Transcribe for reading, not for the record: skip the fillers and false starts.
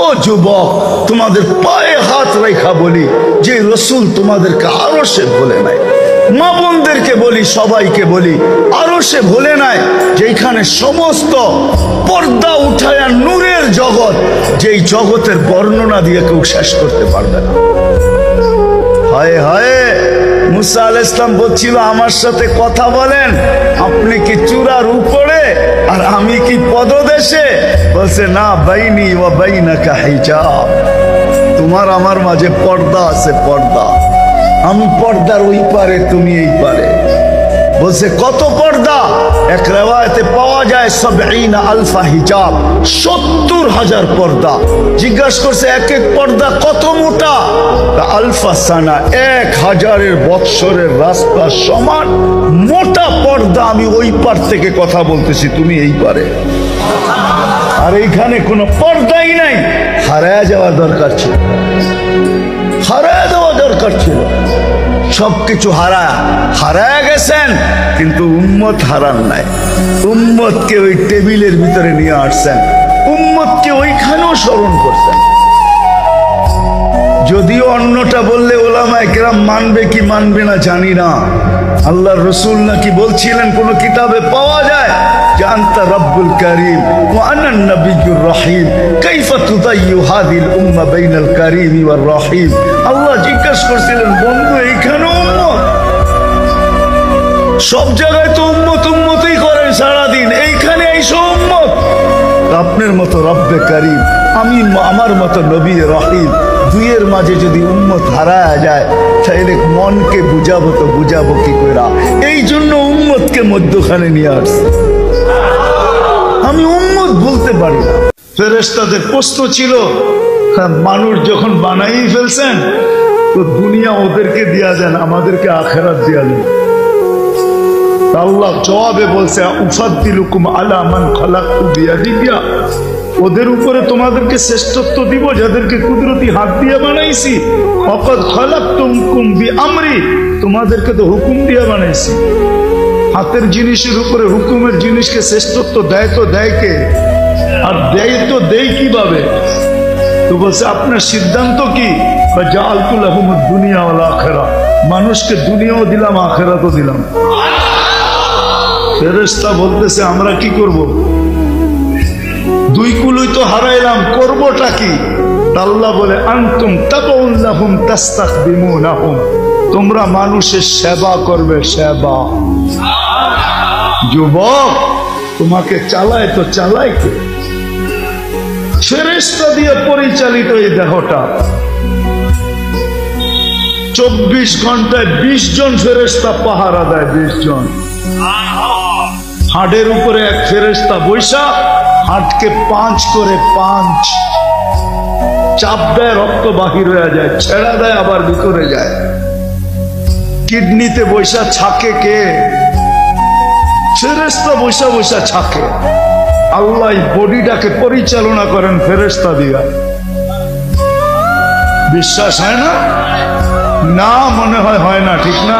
ও যুবক, তোমাদের পায়ে হাত রেখা বলি যে রসুল তোমাদেরকে আরো সে ভোলে নাই। মা বোনদেরকে বলি, সবাইকে বলি, আরো সে ভোলে নাই যেখানে সমস্ত পর্দা উঠায়া নূরের জগৎ, যেই জগতের বর্ণনা দিয়ে কেউ শেষ করতে পারবে না। হায় হায়, মুসা আলাইহিস সালাম বলছিল আমার সাথে কথা বলেন, আপনি কি চূড়ার উপরে আর আমি কি পদদেশে? বলছে না, বাইনি ওয়া বাইনাকা হিজাব, তোমার আমার মাঝে পর্দা আছে, পর্দা। আমি পর্দার ওই পারে, তুমি এই পারে। বলছে কত পর্দা? এক রিওয়ায়াতে পাওয়া যায় ৭০ আলফা হিজাব, ৭০,০০০ পর্দা। জিজ্ঞাসা করছে এক এক পর্দা কত মোটা? আলফা সানা, ১,০০০ বৎসরের রাস্তা সমান মোটা পর্দা। আমি ওই পার থেকে কথা বলতেছি, তুমি এই পারে। আর এইখানে কোনো পর্দাই নাই। হারায় যাওয়া দরকার ছিল, হারায় যাওয়া দরকার ছিল। সবকিছু হারায় গেছেন, কিন্তু উম্মত হারান নাই। উম্মতকে ওই টেবিলের ভিতরে নিয়ে আসছেন, উম্মতকে ওইখানেও স্মরণ করছেন। যদিও অন্যটা বললে ওলামায়ে কেরাম মানবে কি মানবে না জানি না। আল্লাহর রাসূল নাকি বলছিলেন, কোন কিতাবে পাওয়া যায় যে আনতা রব্বুল কারীম ওয়া আনা নবিয়্যুর রহিম, কাইফা তুদাইয়ু হাযিল উম্মাহ বাইনাল কারীম ওয়ার রহিম। আল্লাহ জিজ্ঞাসা করছিলেন, বন্ধু এইখানেও উম্মত? সব জায়গায় তো উম্মত উম্মতই করেন সারাদিন, এইখানে এইসব উম্মত? আপনার মতো রব্বে কারীম, আমি আমার মতো নবী রহিম, দুইয়ের মাঝে যদি উম্মত হারায় যায় তাহলে মনকে বুঝাবো তো বুঝাবো কি কইরা? এই জন্য উম্মতকে মধ্যখানে নিয়ে আসছে। আমি উম্মত বলতে পারি না। ফেরেশতাদের প্রশ্ন ছিল, মানুষ যখন বানাই ফেলছেন তো দুনিয়া ওদেরকে দিয়া দেন, আমাদেরকে আখিরাত দিয়া দেন। আল্লাহ জবাবে বলছে, উফাদ্দিলুকুম আলা মান খালাকতু বিয়াদিয়া, ওদের উপরে তোমাদেরকে শ্রেষ্ঠত্ব দিব যাদেরকে কুদরতি হাত দিয়ে বানাইছি। ওয়াকাদ খালাকতুকুম বিআমরি, তোমাদেরকে তো হুকুম দিয়ে বানাইছি। হাতের জিনিসের উপরে হুকুমের জিনিসকে শ্রেষ্ঠত্ব দেয় তো দেয় কে? আর দেয় তো দেয় কিভাবে? তো বলছে আপনার সিদ্ধান্ত কি? জাআলতু লাহুমুদ দুনিয়া ওয়াল আখিরা, মানুষকে দুনিয়াও দিলাম আখিরাতও দিলাম। ফেরেশতা বলতেছে আমরা কি করব? দুই কুলই তো হারাইলাম, করবোটা কি? আল্লাহ বলে, আনতুম তাবাউল্লাহুম তাস্তাখদিমুনাহুম, তোমরা মানুষের সেবা করবে, সেবা। যুবক, তোমাকে চালায় তো চালায় কে? ফেরেশতা দিয়ে পরিচালিত এই দেহটা। ২৪ ঘন্টায় ২০ জন ফেরেশতা পাহারা দেয়, ২০ জন। হাড়ের উপরে এক ফেরেশতা বৈশা হাটকে ৫ করে ৫ চাপ দেয়, রক্ত বাহির হয়ে যায়, ছেড়া দেয়, আবার ভিতরে যায়। কিডনিতে বৈশা ছাকে কে? ফেরেশতা বৈশা বৈশা ছাকে। আল্লাহ বডিটাকে পরিচালনা করেন ফেরেশতা দিয়া। বিশ্বাস হয় না? না, মনে হয় না, ঠিক না?